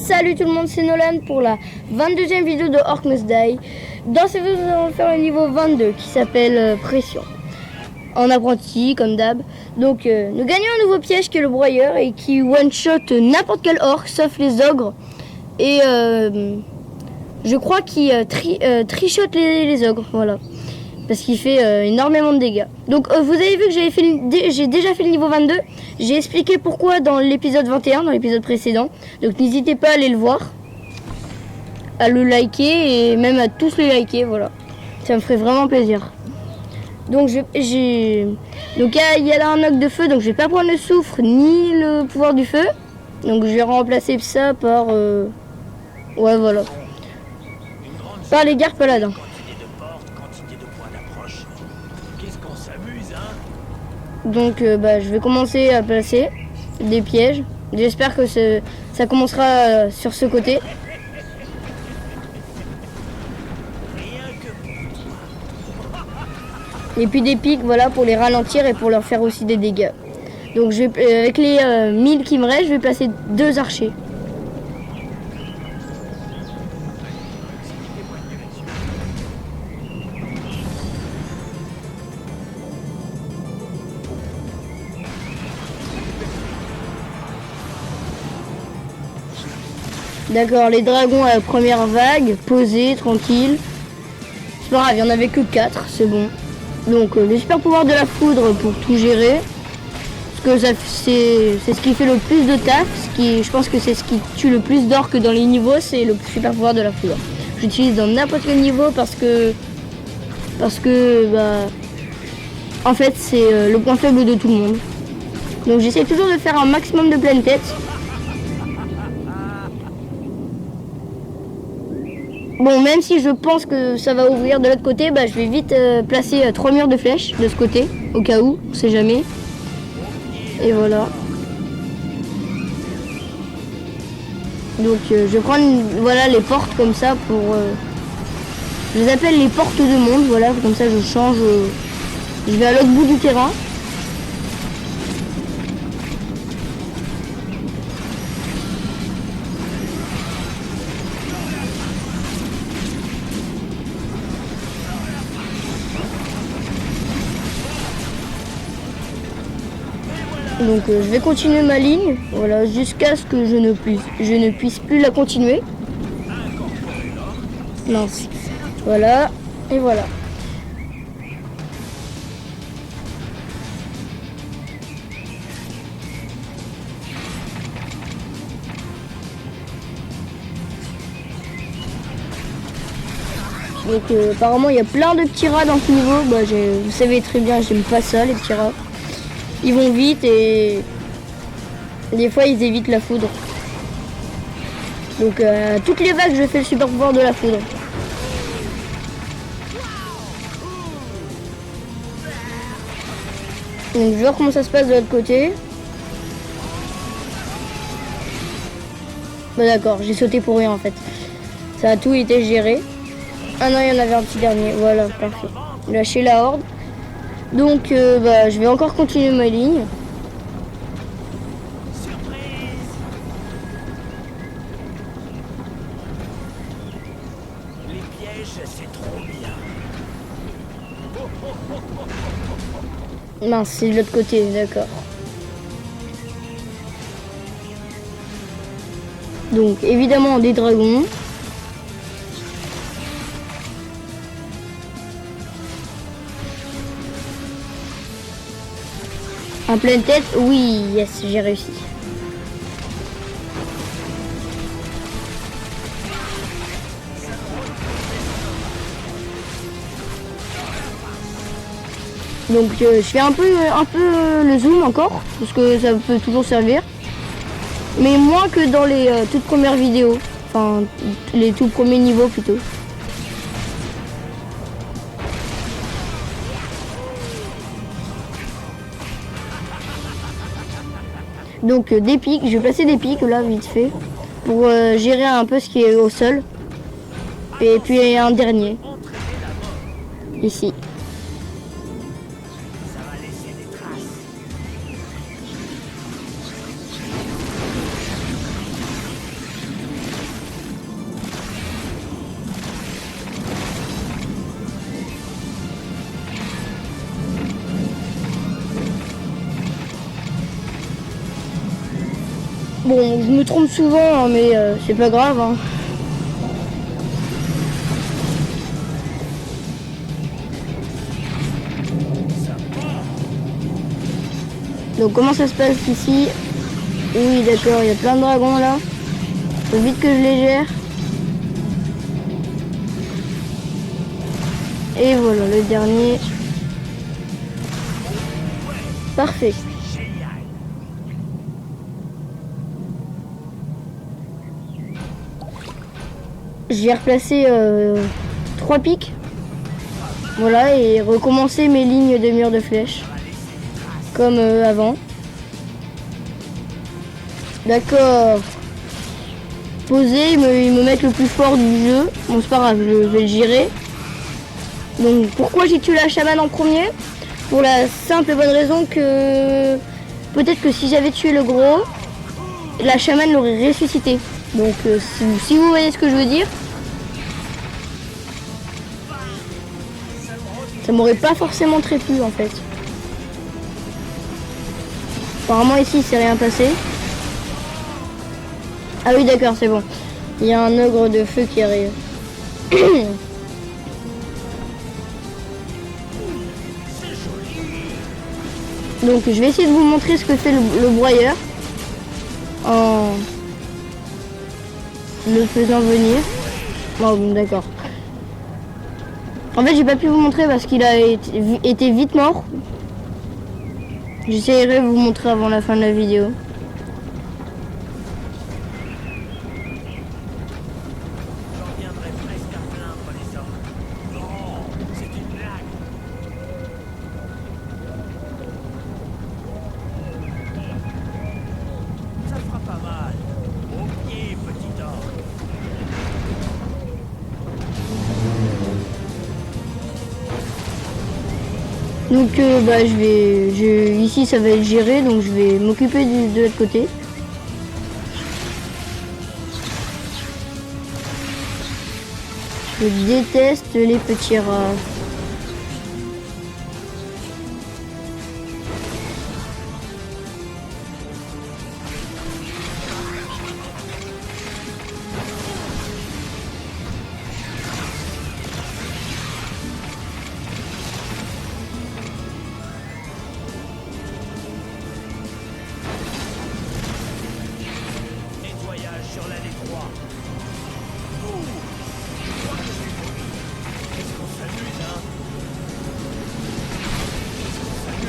Salut tout le monde, c'est Nolan pour la 22e vidéo de Orc Must Die. Dans cette vidéo, nous allons faire le niveau 22 qui s'appelle Pression. En apprenti, comme d'hab. Donc, nous gagnons un nouveau piège qui est le broyeur et qui one-shot n'importe quel orc sauf les ogres. Et je crois qu'il trichote les ogres, voilà. Parce qu'il fait énormément de dégâts. Donc vous avez vu que j'ai déjà fait le niveau 22. J'ai expliqué pourquoi dans l'épisode 21, dans l'épisode précédent. Donc n'hésitez pas à aller le voir, à le liker et même à tous le liker, voilà. Ça me ferait vraiment plaisir. Donc il y a là un ogre de feu, donc je vais pas prendre le soufre ni le pouvoir du feu. Donc je vais remplacer ça par ouais voilà. Par les gardes paladins. Donc je vais commencer à placer des pièges. J'espère que ça commencera sur ce côté. Et puis des pics, voilà, pour les ralentir et pour leur faire aussi des dégâts. Donc avec les 1000 qui me restent, je vais placer 2 archers. D'accord, les dragons à la première vague, posés, tranquilles. C'est pas grave, il n'y en avait que 4, c'est bon. Donc le super pouvoir de la foudre pour tout gérer. Parce que c'est ce qui fait le plus de taf. Je pense que c'est ce qui tue le plus d'orques dans les niveaux, c'est le super pouvoir de la foudre. J'utilise dans n'importe quel niveau parce que en fait c'est le point faible de tout le monde. Donc j'essaie toujours de faire un maximum de pleine tête. Bon, même si je pense que ça va ouvrir de l'autre côté, je vais vite placer 3 murs de flèches de ce côté, au cas où, on sait jamais. Et voilà. Donc je vais prendre voilà, les portes comme ça pour... je les appelle les portes de monde, voilà, comme ça je change... je vais à l'autre bout du terrain. Donc je vais continuer ma ligne, voilà, jusqu'à ce que je ne puisse plus la continuer. Mince. Voilà, et voilà. Donc apparemment il y a plein de petits rats dans ce niveau, vous savez très bien, j'aime pas ça les petits rats. Ils vont vite et des fois ils évitent la foudre. Donc toutes les vagues je fais le super pouvoir de la foudre. Donc je vais voir comment ça se passe de l'autre côté. D'accord, j'ai sauté pour rien en fait. Ça a tout été géré. Ah non, il y en avait un petit dernier, voilà, parfait. Lâcher la horde. Donc je vais encore continuer ma ligne. Les pièges, c'est trop bien. Mince, c'est de l'autre côté, d'accord. Donc évidemment des dragons. En pleine tête, oui, yes, j'ai réussi. Donc je fais un peu le zoom encore, parce que ça peut toujours servir. Mais moins que dans les toutes premières vidéos, enfin les tout premiers niveaux plutôt. Donc des pics, je vais placer des pics là vite fait pour gérer un peu ce qui est au sol. Et puis un dernier ici. Bon, je me trompe souvent, hein, mais c'est pas grave. Hein. Donc comment ça se passe ici? Oui, d'accord, il y a plein de dragons là. Faut vite que je les gère. Et voilà, le dernier. Parfait. J'ai replacé 3 pics. Voilà, et recommencer mes lignes de mur de flèches. Comme avant. D'accord. Poser, ils me mettent le plus fort du jeu. Bon, c'est pas grave, je vais le gérer. Donc, pourquoi j'ai tué la chamane en premier? Pour la simple et bonne raison que peut-être que si j'avais tué le gros, la chamane l'aurait ressuscité. Donc, si vous voyez ce que je veux dire, ça m'aurait pas forcément très plu en fait. Apparemment ici il s'est rien passé. Ah oui d'accord, c'est bon. Il y a un ogre de feu qui arrive. Donc je vais essayer de vous montrer ce que fait le broyeur en le faisant venir. Bon d'accord. En fait j'ai pas pu vous montrer parce qu'il a été vite mort. J'essaierai de vous montrer avant la fin de la vidéo. Donc bah ici ça va être géré, donc je vais m'occuper de l'autre côté. Je déteste les petits rats.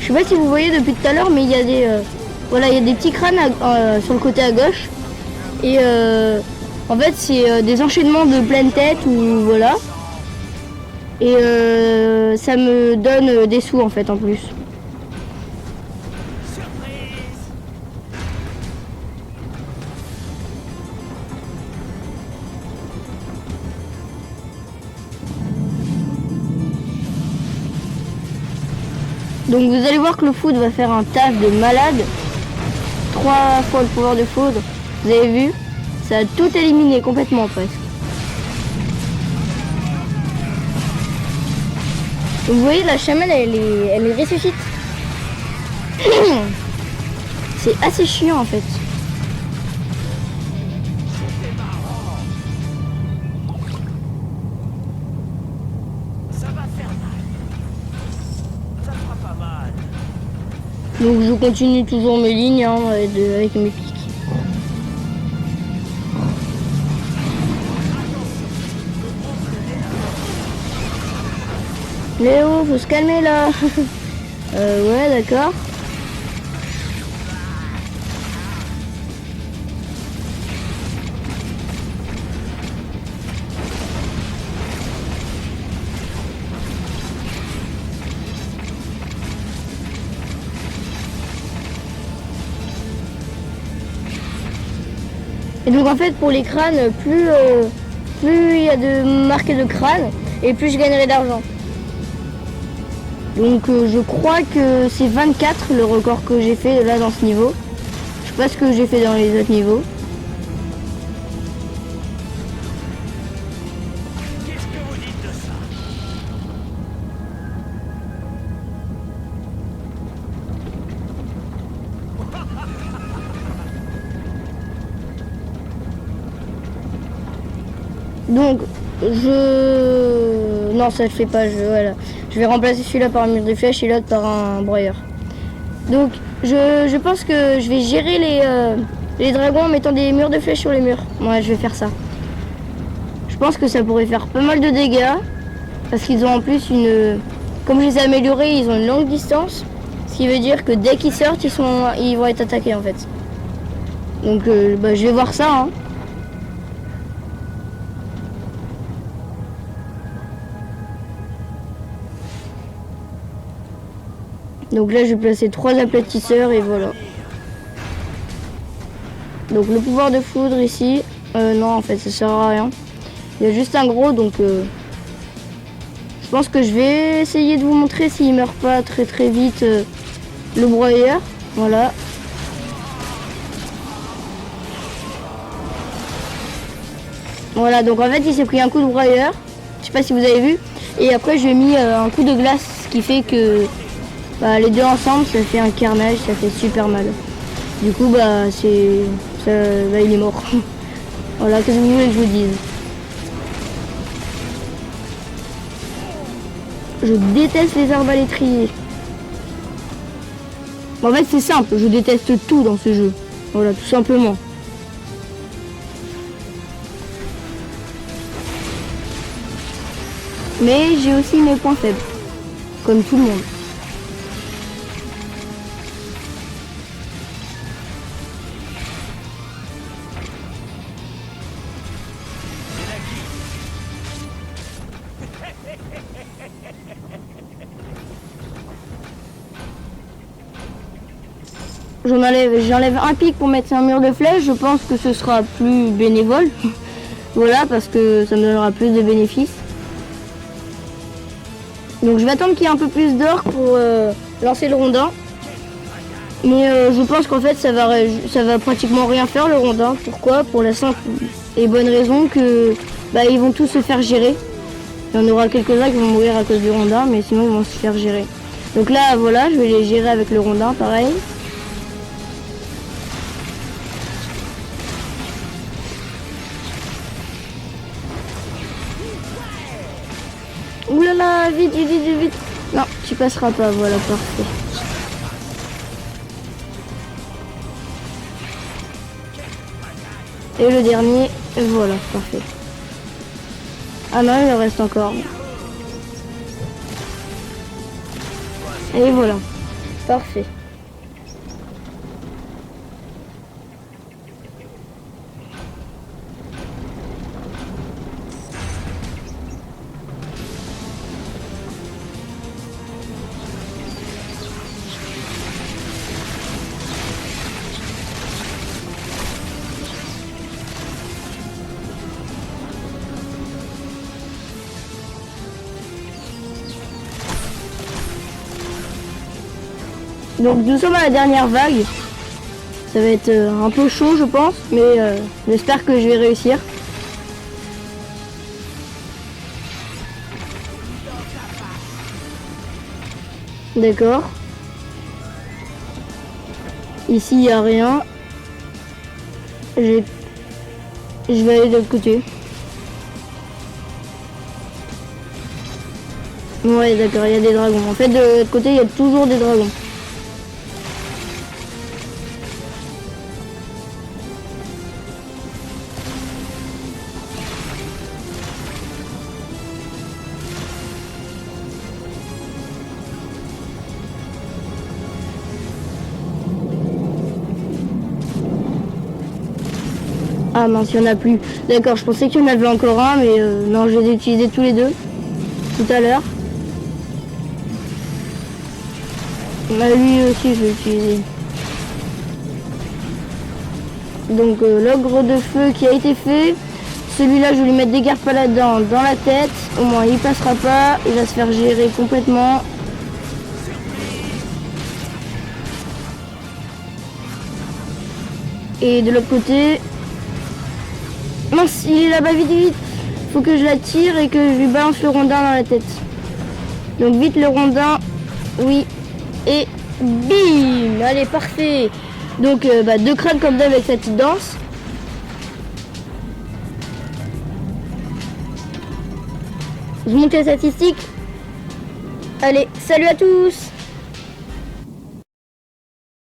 Je sais pas si vous voyez depuis tout à l'heure, mais il y a des voilà, il y a des petits crânes sur le côté à gauche. Et en fait, c'est des enchaînements de pleine tête ou voilà. Et ça me donne des sous en fait en plus. Donc vous allez voir que le foudre va faire un taf de malade. 3 fois le pouvoir de foudre. Vous avez vu? Ça a tout éliminé complètement presque. Donc, vous voyez la chamane elle ressuscite. C'est assez chiant en fait. Donc je continue toujours mes lignes hein, avec mes pics. Léo, faut se calmer là. Ouais d'accord. Et donc en fait pour les crânes, plus il y a de marques de crâne et plus je gagnerai d'argent. Donc je crois que c'est 24 le record que j'ai fait là dans ce niveau. Je sais pas ce que j'ai fait dans les autres niveaux. Qu'est-ce que vous dites de ça? Donc, non, ça le fait pas. Voilà. Je vais remplacer celui-là par un mur de flèches et l'autre par un broyeur. Donc, je pense que je vais gérer les dragons en mettant des murs de flèches sur les murs. Ouais, je vais faire ça. Je pense que ça pourrait faire pas mal de dégâts. Parce qu'ils ont en plus une... Comme je les ai améliorés, ils ont une longue distance. Ce qui veut dire que dès qu'ils sortent, ils vont être attaqués en fait. Donc, je vais voir ça. Hein. Donc là, je vais placer 3 aplatisseurs et voilà. Donc le pouvoir de foudre ici, non en fait ça sert à rien. Il y a juste un gros donc je pense que je vais essayer de vous montrer s'il meurt pas très vite le broyeur. Voilà. Voilà, donc en fait il s'est pris un coup de broyeur. Je sais pas si vous avez vu. Et après je lui ai mis un coup de glace, ce qui fait que les deux ensemble ça fait un carnage, ça fait super mal. Du coup il est mort. Voilà, qu'est-ce que vous voulez que je vous dise? Je déteste les arbalétriers. En fait c'est simple, je déteste tout dans ce jeu. Voilà, tout simplement. Mais j'ai aussi mes points faibles, comme tout le monde. J'enlève un pic pour mettre un mur de flèche, je pense que ce sera plus bénévole. Voilà, parce que ça me donnera plus de bénéfices. Donc je vais attendre qu'il y ait un peu plus d'or pour lancer le rondin. Mais je pense qu'en fait ça va pratiquement rien faire le rondin. Pourquoi? Pour la simple et bonne raison que ils vont tous se faire gérer. Il y en aura quelques-uns qui vont mourir à cause du rondin, mais sinon ils vont se faire gérer. Donc là voilà, je vais les gérer avec le rondin pareil. Ouh là là, vite. Non, tu passeras pas, voilà, parfait. Et le dernier, voilà, parfait. Ah non, il en reste encore. Et voilà, parfait. Donc nous sommes à la dernière vague. Ça va être un peu chaud je pense, mais j'espère que je vais réussir. D'accord. Ici il n'y a rien. Je vais aller de l'autre côté. Ouais d'accord, il y a des dragons. En fait de l'autre côté il y a toujours des dragons. Ah mince, il n'y en a plus. D'accord, je pensais qu'il y en avait encore un, mais non, je les ai utilisés tous les deux, tout à l'heure. Lui aussi, je vais utiliser. Donc l'ogre de feu qui a été fait. Celui-là, je vais lui mettre des gardes paladins dans la tête. Au moins, il passera pas. Il va se faire gérer complètement. Et de l'autre côté... Mince, il est là-bas, vite. Faut que je la tire et que je lui balance le rondin dans la tête. Donc vite le rondin. Oui. Et bim. Allez, parfait. Donc 2 crânes comme d'hab avec sa petite danse. Je monte les statistiques. Allez, salut à tous!